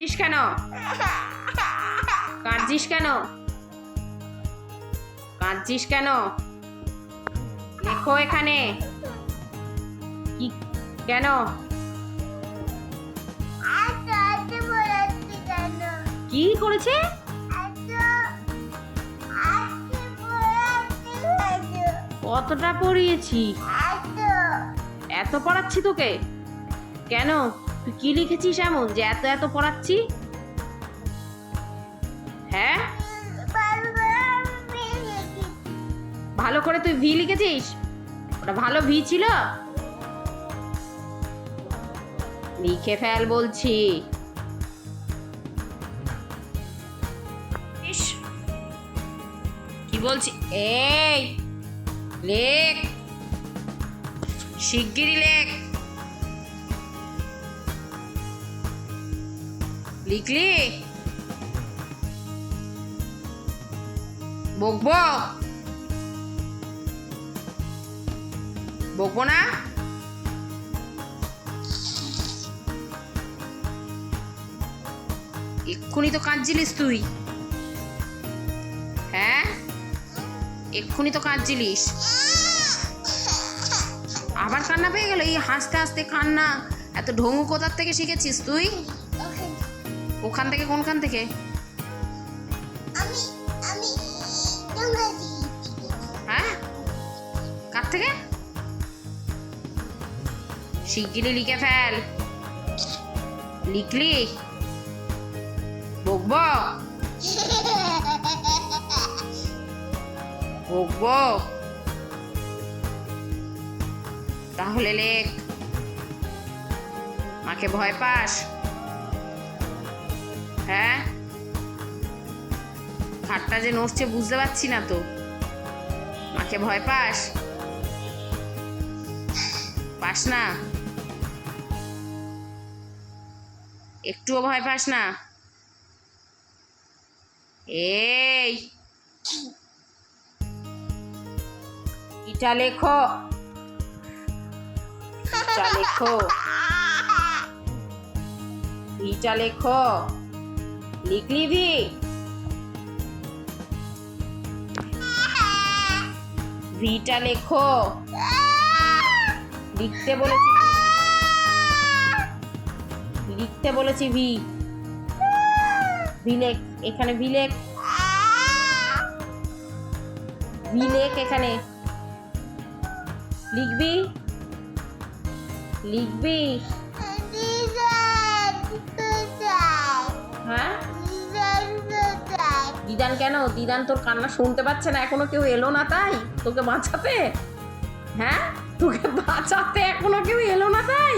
কেন কাঁদছিস কেন কাঁদছিস কেন? লেখো এখানে কি কেন কি করেছে? কতটা পড়িয়েছি? এত পড়াচ্ছি তোকে কেন? তুই কি লিখেছিস এমন যে এত এত পড়াচ্ছি? হ্যাঁ, ভালো করে তুই ভি লিখেছিস? ওটা ভালো ভি ছিল? লিখে ফেল বলছি। কি বলছি? এই লেখ, শিগগিরই লেখ। লিখলি? বকবো বকবো না? এক্ষুনি তো কাঁদছিলিস তুই। হ্যাঁ, এক্ষুনি তো কাঁদছিলিস, আবার কান্না পেয়ে গেল? এই হাসতে হাসতে কান্না, এত ঢঙু কোথার থেকে শিখেছিস তুই? ওখান থেকে? কোনখান থেকে? হ্যাঁ, কার থেকে? শিগগিরই লিখে ফেল। লিখলি? বকবো বকবো? তাহলে লেখ। মাকে ভয় পাস? হ্যাঁ, খাটটা যে নড়ছে বুঝতে পারছি না তো। মাকে ভয় পাস? পাস না? একটুও ভয় পাস না? এই ইটা লেখো, ইটা লেখো, ইটা লেখো। লিখলি ভি? ভিটা লেখো। লিখতে বলেছি, লিখতে বলেছি ভি। ভি লেখ এখানে, ভি লেখ, ভি লেখ এখানে। লিখবি? লিখবি? হ্যাঁ, দিদান কেন? দিদান তোর কান্না শুনতে পাচ্ছে না? এখনো কেউ এলো না তাই তোকে বাঁচাতে? হ্যাঁ, তোকে বাঁচাতে এখনো কেউ এলো না তাই?